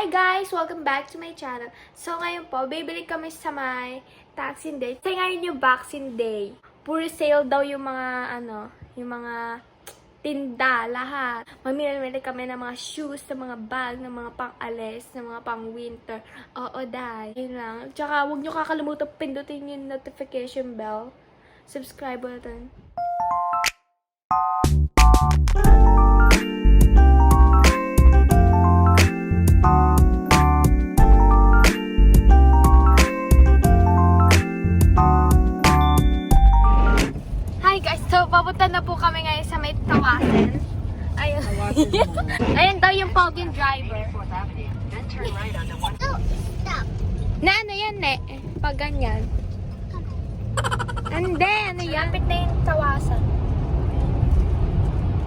Hi guys! Welcome back to my channel. So ngayon po, bibili kami sa may Boxing Day. Kasi ngayon yung Boxing Day. Puro sale daw yung mga yung mga tinda, lahat. Mamili kami ng mga shoes, ng mga bag, ng mga pang-alis, ng mga pang-winter. Oo, dahil. Yun lang. Tsaka huwag nyo kakalimutan pindutin yung notification bell. Subscribe button. Papunta na po kami ngayon sa may Tawasan. Ayun. Ayun daw yung Poging driver. Na ano yan eh? Pag ganyan. Hindi, ano yan? Lapit na yung Tawasan.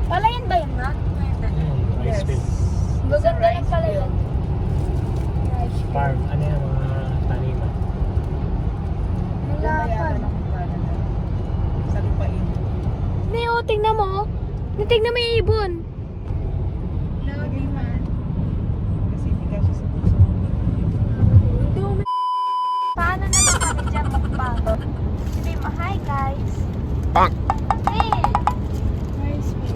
Pala yan ba yun, ha? Yes. Maganda yan pala yun. Farm, ano yung mga taniman? Wala pa. Sa lupain. Hindi, oh, tingnan mo. Tingnan mo yung ibon. Lagi man. Kasi hindi ka siya sa puso. Paano naman kami dyan magbago? Sabi mo, hi guys. Pang! Hey! Nice man.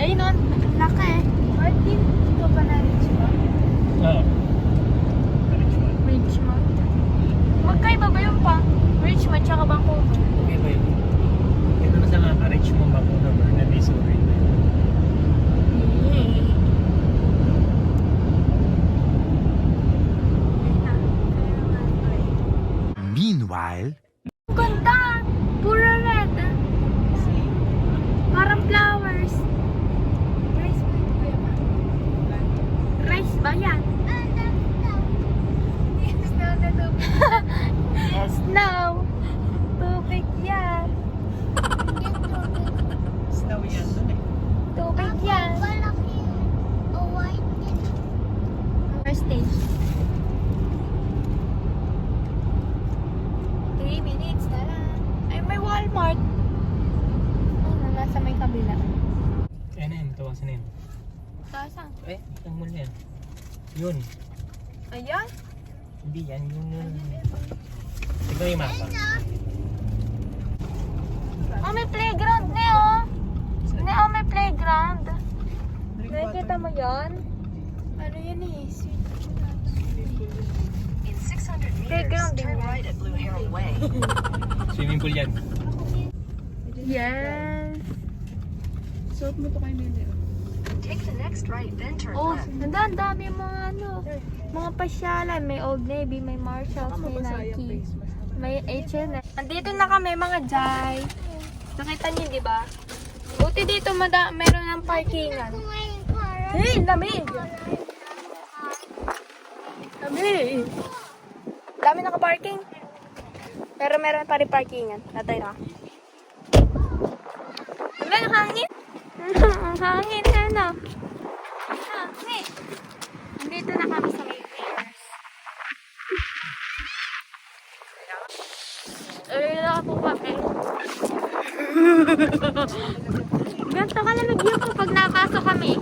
Ayun nun, laki. Martin, ito pa na Richmond. Oo. Richmond. Magkaiba ba yung pa? Richmond tsaka Vancouver. Okay ba yun? Ito na sa mga ka-reach mo ba kung number na Missouri? Meanwhile, Ang ganda! Puro red. Parang flowers. Rice ba ito, kuya ba? Rice ba yan? Snow na tubig. Snow. Tubig yan. Snow yan doon eh. Tubig yan. First stage. 3 minutes na lang. Ay, may Walmart. Ano, nasa may kabila. Eh na yun, tawasan na yun. Saan? Eh, ang mall yan. Yun. Ayan. Hindi yan, yun. Tignan yung mapa. Oh, may playground na oh. Ne, oh, may playground. Nakikita mo yon? Ano yan eh? In 600 Playground meters, din turn yan. right at Blue Heron Way. Swimming pool yan. Yes. Suot mo to kay Mene. Take the next right, then turn Oh, left. ang dami mga mga pasyalan. May Old Navy, may Marshalls, may Mabasa yung Nike, face mo. may H&M. Andito na kami mga Jai. Nakita niyo, di ba? Buti dito meron ng parkingan. Hey, lamig! Lamig! Dami naka-parking. Pero meron pa rin parkingan. Natay na. Wala, ang hangin. Ang hangin, ano? Hangin. Dito na kami sa may players. Ayun na po kami. Ganto ka lamig yun kapag napasok kami.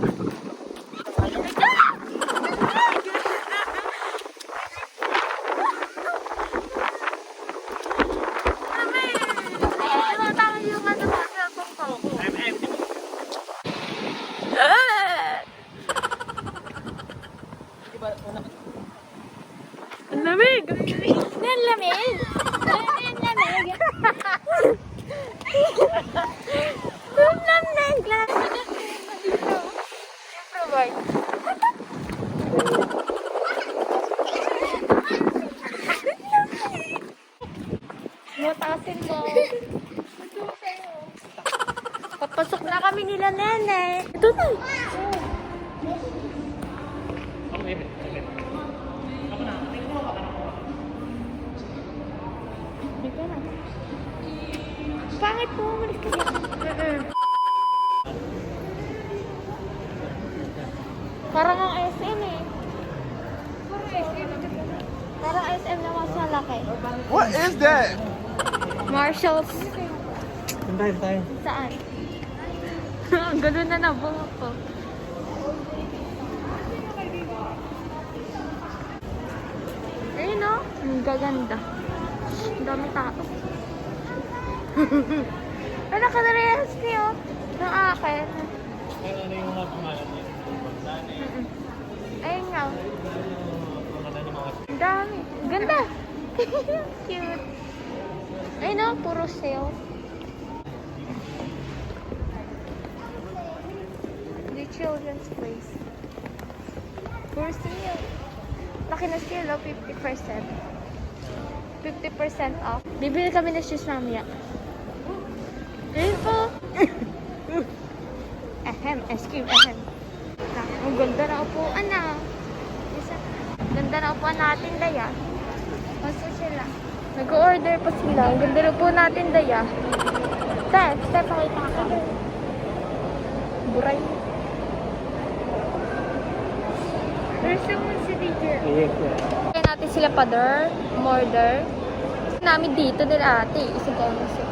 Ang lamig! Ang lamig! Ang lamig! Ang lamig! Improvise. Matasin mo. Papasok na kami nila, Nene. Ito na. Pangit po, umalis ka dyan. Parang ang SM eh. Parang SM na mas malaki. what is that? Marshalls. Saan tayo? Saan? Ang galo na na buhok ko. Ayun o. Ang gaganda. Ang dami tao. Ano ka na rin niyo? Ng akin. Ano yung mga pangalan niya? Ayun nga. Pangalan ng mga... Ang dami. Ang ganda. Cute. Ayun o. Puro sale. The children's place. Puro sale. Laki na sale o. 50%. 50% off. Bibili kami ng shoes mamaya. Ayun po. Ahem, excuse, ahem. Ang ganda na upuan na. Isa. Ganda na upuan natin, Daya. Basta sila. Nag-order pa sila. Ang ganda na upuan natin, Daya. Step, pakita ka. Buray. There's someone sitting here. Yes, Kaya natin sila pader, morder. Namin dito nila ate. Isang ko mo siya.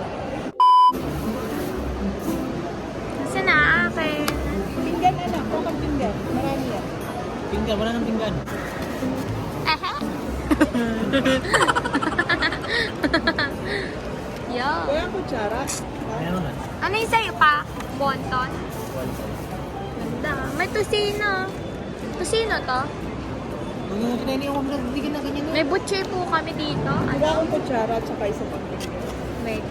Nasa na akin? Pinggan anak, bukang pinggan. Marami yan. Pinggan, wala nang pinggan. Aha. Yo. Kuya, ang kutsara. Meron na. Ano yung sa'yo pa? Bonton? Ganda. May tusino. Tusino to? Huwag yung pinahinihan ko nagbigyan na ganyan. May butcher po kami dito. Kuya, akong kutsara at saka isang pang pinggan. Wait.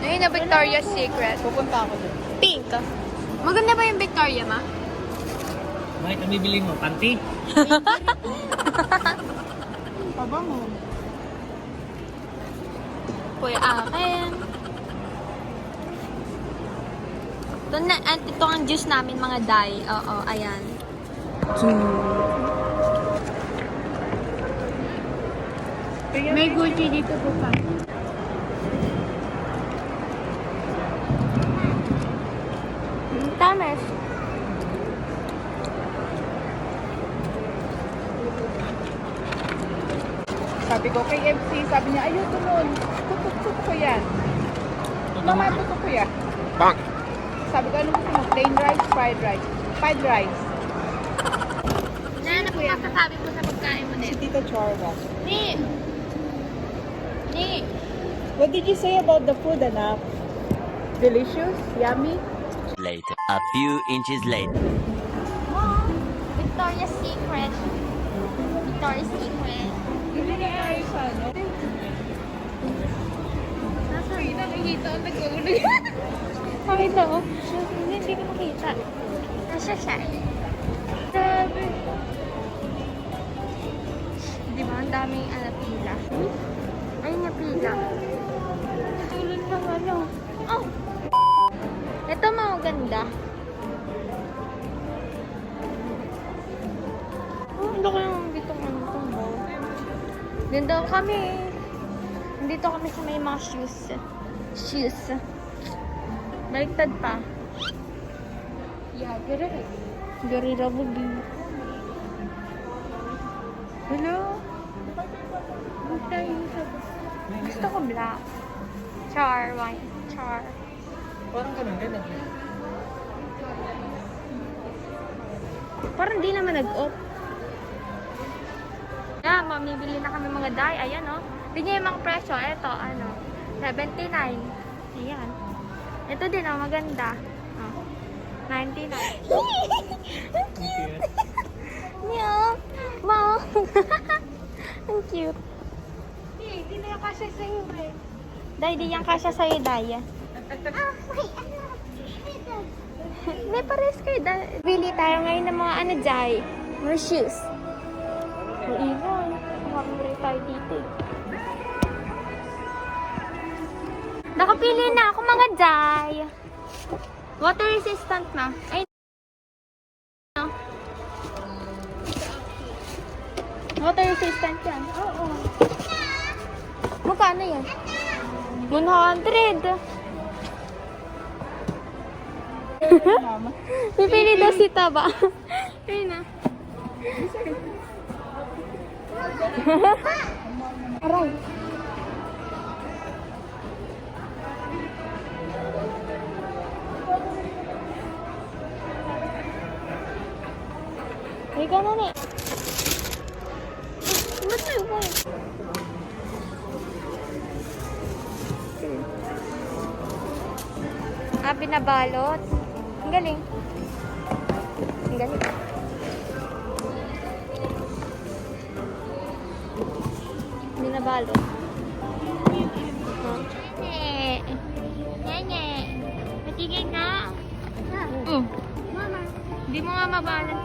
Ayun na Victoria's Secret. Pupunta ako dun. Pink. Maganda ba yung Victoria, ma? Bakit ang bibili mo? Panty? Aba mo. Kuya akin. Ito ang juice namin, mga dye. Oo, ayan. May Gucci dito po pa. Tames. Sabi ko kay MC, sabi niya, ayoko nun. Tutok ko yan. Mama, tutok ko yan. Bang! Sabi ko, ano gusto mo? Plain rice, fried rice. Fried rice. Ano po masasabi po sa pagkain mo Si din? Tita Chorba. Ni! Ni! What did you say about the food, anak? Delicious? Yummy? Later. A few inches later. Mom! Victoria's Secret. Victoria's Secret. Hindi na tayo sa ano. Nasa rin nakikita ang nag-uulog. Makita mo? Hindi ko makita. Nasa siya. Sabi. Di ba? Ang daming pila. Ayun yung pila. Tulad ng ano. Oh! Ito mga ganda. Oh, ang laki yung bitong ano itong bowl. Dito kami. Nandito kami sa may mga shoes. Shoes. Baliktad pa. Yeah, Gorilla Bubi. Hello? Gusto ko black. Char, wine. Char. Parang ganun, ganun. Parang di naman nag-off. Yeah, mamibili na kami mga dye. Ayan, oh. Tingnan yung mga presyo. Ito, ano, 79. Ayan. Ito din, oh, maganda. Oh, 99. Ang cute. Yeah. Ma. Ang cute. Hindi na yung kasya sa'yo, eh. Day, di yung kasya sa'yo, Day. May pares kayo. Bili tayo ngayon ng mga ano, Day. Mga shoes. Maiwan. Makamari tayo dito, eh. Nakapili na ako mga Day. Water resistant na. Ay, no. Water resistant yan. Oo. Magkano yan? 100. Pipili daw si Taba. Ayun na. Aray. Ikaw na ni. Ba't may upo eh? Binabalot. Ang galing. Ang galing. Binabalot. Nene. Nene. Matigil na. Mama. Hindi mo nga mabalot.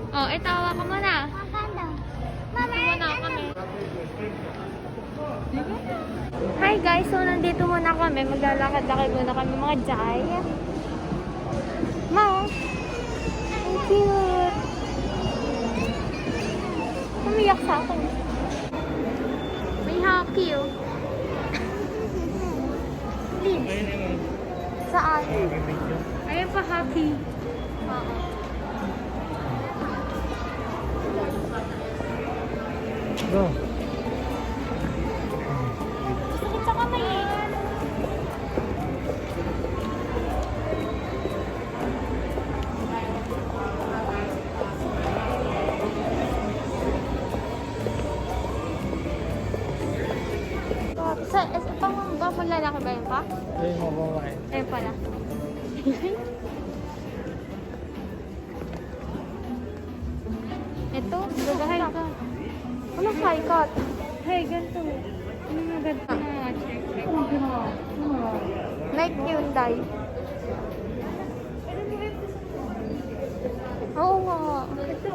Oh, itawa ka muna. Mama. Muna kami. Hi guys, so nandito muna kami. Maglalakad-lakad muna kami mga jay. Ma, ang cute. Umiyak sa akin. May hockey oh. Please. Saan? Ayun pa hockey. Oo. Go. Sakit sa kamay eh. Pang lalaki ba yun pa? Ayun mo babae. Ayun pala. Ito, gagahal ka. Anong high cut? Hey, ganito. Ano nga ganito na check? Like Hyundai. Oo nga. Ito,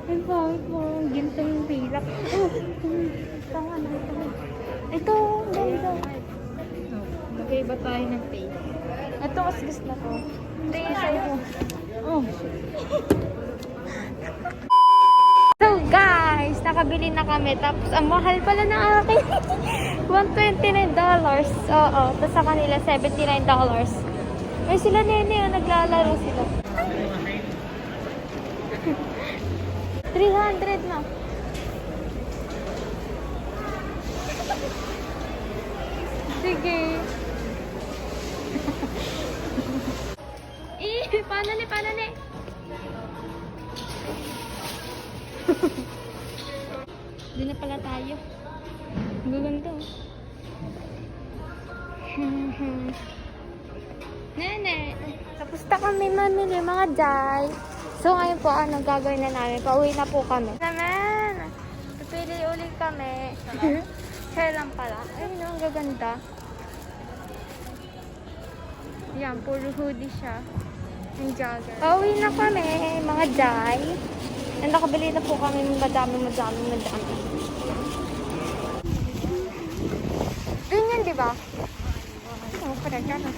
ay, bakit mo? Ginto yung pilak. Tanga na ito. Ito, ganda. Lagay ba tayo ng pay? Ito, mas gusto na ko. Hindi, sa'yo mo. Oh. So guys, nakabili na kami. Tapos, ang mahal pala ng akin. $129. Oo. Tapos sa kanila, $79. Ay, sila nene, naglalaro sila. 300 na. Sige. Paano ni? Doon na pala tayo. Gaganda. Nene. Tapos na kami mamili mga jay. So ngayon po, anong gagawin na namin? Pauwi na po kami. Naman! Pipili ulit kami. Hair lang pala. Ayun, ang gaganda. Yan, puro hoodie siya. Yung jogger. Pauwi na kami, mga jay. And nakabili na po kami madami. Ganyan, di ba? Oo, parang gano'n.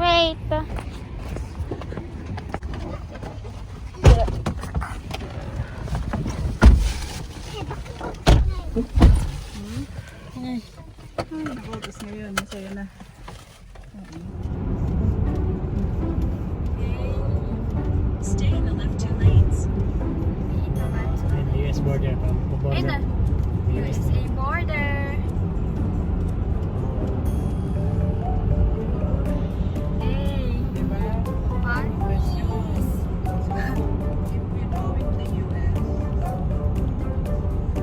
Wait. Focus ngayon, masaya na. Stay in the left 2 lanes. Ayun, US border. Ito. USA border. Hey. Diba?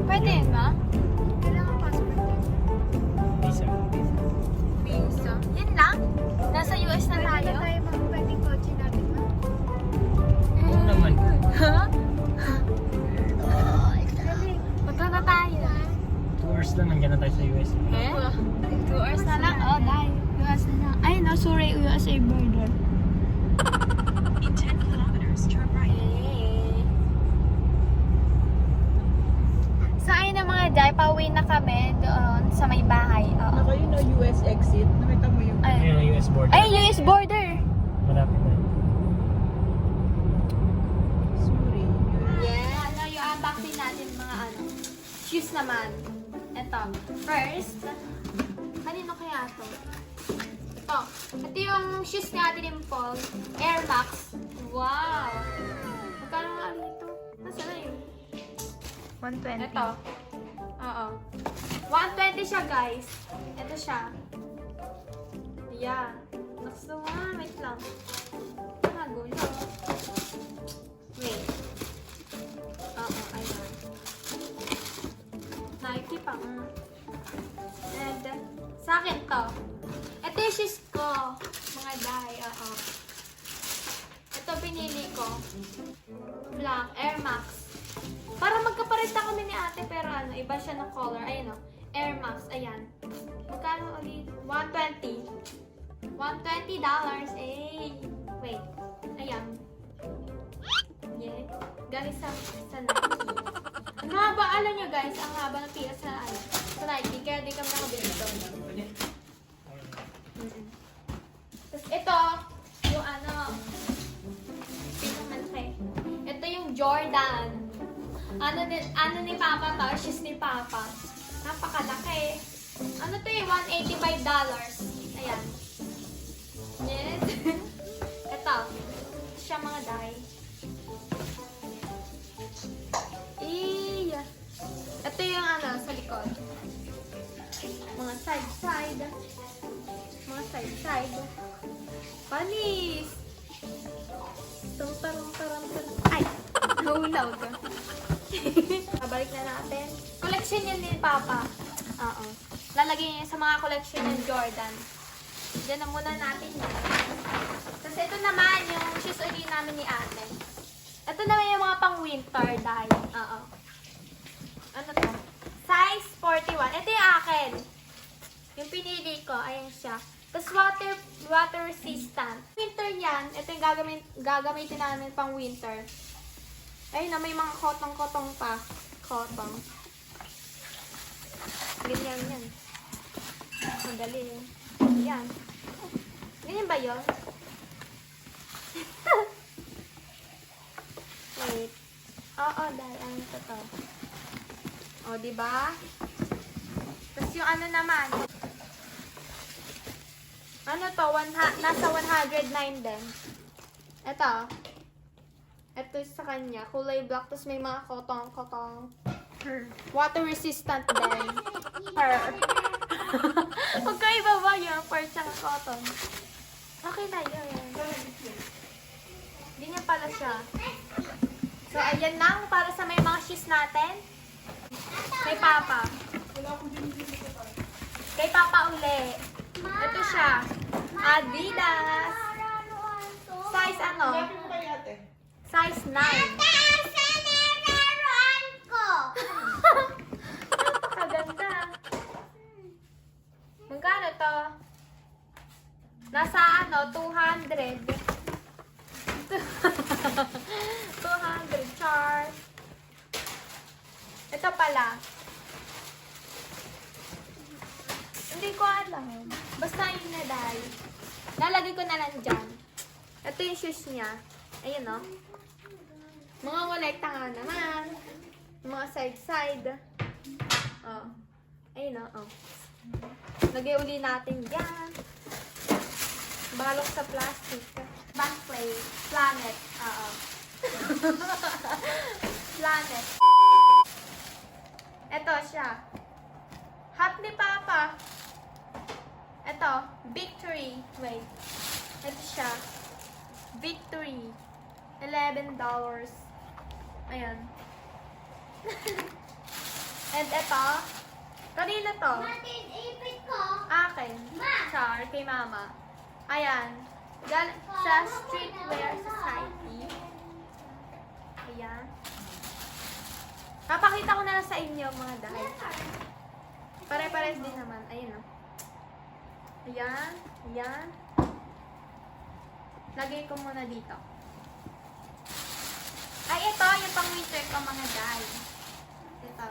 Pwede yun ba? Kailangan passport. Visa. Visa. Yun lang? Nasa US na tayo? Pwede kotse natin ba? Oo naman. Ha? Punta na tayo. 2 hours lang nandiyan na tayo sa US. Eh? 2 hours na lang? Oh, dahil. US na lang. Ay, no, sorry. USA border. In 10 kilometers, turn right. So, ayun na mga jay. Pauwi na kami doon sa may bahay. Oo. Naka yun na US exit. Nakita mo yung Ay, Ayun ang US border. ay, US border. Malapit na. Suri. Yeah. Ano, yung unboxing natin mga ano. Shoes naman. Ito. First, kanino kaya to? Ito. Ito yung shoes ni Ate Dimple. Air Max. Wow! Magkano nga dito? Nasaan na yun? 120. Ito. Oo. 120 siya, guys. Ito siya. Yeah. Nakso nga. Wait lang. Magulo. Wait. Oo, ayan. Nike pa. And, sa akin to. Ito yung shoes ko. Mga dye. Oo. Ito pinili ko. Black. Air Max. Para magkaparita kami ni ate, pero ano, iba siya ng color. Ayun o. Air Max. Ayan. Magkano ulit? $120. $120. Eh. Wait. Ayan. Yeah. Galing sa Nike. Ang haba, alam nyo guys, ang haba ng pila sa Nike. Kaya di kami nakabili ito. Tapos ito, yung ano, pinakamalaki. Ito yung Jordan. Ano ni Papa to? Shoes ni Papa. Napakalaki. Ano to eh? $185. Ayan. Yes. Ito. Siya mga dye. Iya. Ito yung ano, sa likod. Mga side-side. Mga side-side. Panis! Tum-tarum-tarum-tarum. Ay! Nahulaw ka. Balik na natin. Collection yan ni Papa. Oo. Lalagay niya sa mga collection ng Jordan. Diyan na muna natin yan. Tapos ito naman yung shoes uli namin ni ate. Ito naman yung mga pang winter dye. Oo. Ano to? Size 41. Ito yung akin. Yung pinili ko. Ayan siya. Tapos water resistant. Winter yan. Ito yung gagamitin namin pang winter. Ayun na, may mga kotong-kotong pa. Kotong. Ganyan yan. Madali yun. Yan. Ganyan ba yun? Wait. Oo, dahil ano to? O, diba? Tapos yung ano naman. Ano to? Nasa 109 din. Ito. Ito sa kanya. Kulay black. Tapos may mga kotong-kotong. Water resistant din. Fur. Magkaiba ba yun? Fur tsaka cotton. Okay na yun. Ganyan pala siya. So, ayan lang para sa may mga shoes natin. Kay Papa. Kay Papa uli. Ito siya. Adidas. Size ano? Size 9. Napakaganda. Magkano to? Nasa ano? 200. 200 char. Ito pala. Hindi ko alam. Basta yun na dahil. Lalagay ko na lang dyan. Ito yung shoes niya. Ayun o. Mga kolekta nga naman. Mga side-side. Oh. Ayun o. Oh. Lagay uli natin dyan. Balok sa plastic. Backplay. Planet. Oo. Planet. Ito siya. Hat ni Papa. Ito. Victory. Wait. Ito siya. Victory. $11. Ayan. And ito. Kanina to? Akin. Char. Kay Mama. Ayan. Sa Streetwear Society. Ayan. Papakita ko na lang sa inyo mga dahil. Pare-pares din naman. Ayan o. Ayan. Ayan. Lagay ko muna dito. Ay, ito. Yung pang-winter ko mga dahil. Ito.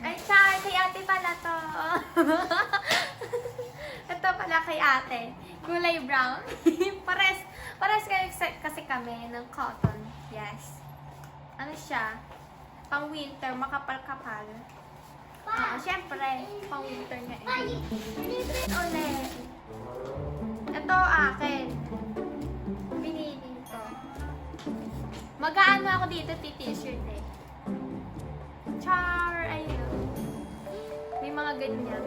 Ay, Char. Kay ate pala to. Ito pala kay ate. Kulay brown. Pares kasi kami ng cotton. Yes. Ano siya? Pang winter, makapal-kapal. syempre. Pang-winter nga eh. Ulit. Ito akin. Pinili ko. Mag-aano ako dito, t-shirt eh. Char! Ayun. May mga ganyan.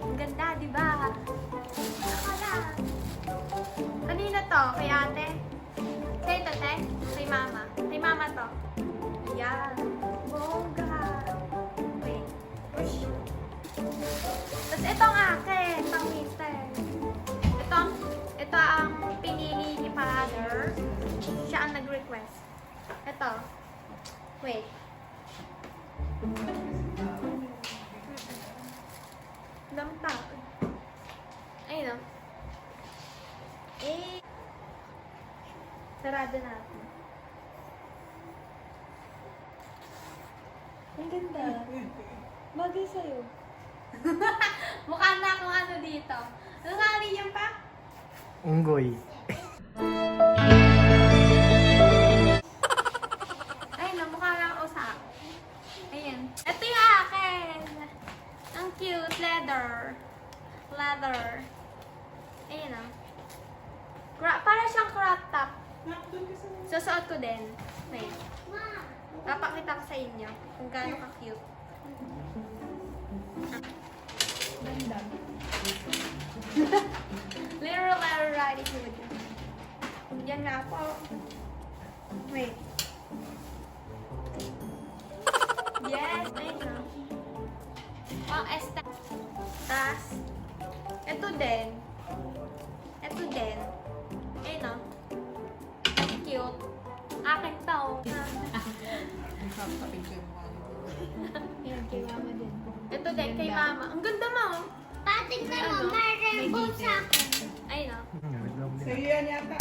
Ang ganda, di ba? Nakala. Kanina to? Kay ate? Kay ito, te? Kay mama? Kay mama to? Yan. Bongga. Wait. Push. Tapos itong akin, pang mister. Ito ang pinili ni father. Siya ang nag-request. Ito. Wait. Daming tao. Ayun o. Eh. Sarado natin. Ang ganda. Bagay sa'yo. Mukha na akong ano dito. Ano sabi niyo pa? Unggoy. Ayun o, mukha lang ako sa. Ayan. Ito yung akin. Ang cute. Leather. Leather. Ayun o. Para siyang crop top. Susuot ko din. Wait. Papakita ko sa inyo kung gaano ka-cute. Ganda. Little Riding Hood. Yan nga po. Wait. Yes, ayun na. Ang esta. Tas, ito din. Ito din. Ayun na. Ang cute. Akin to. Papapicture mo ano. Yan, kay mama din. Ito din, kay mama. Ang ganda mo. Pating na mo, may rainbow sa akin. Ayun na. Sa'yo yan yata.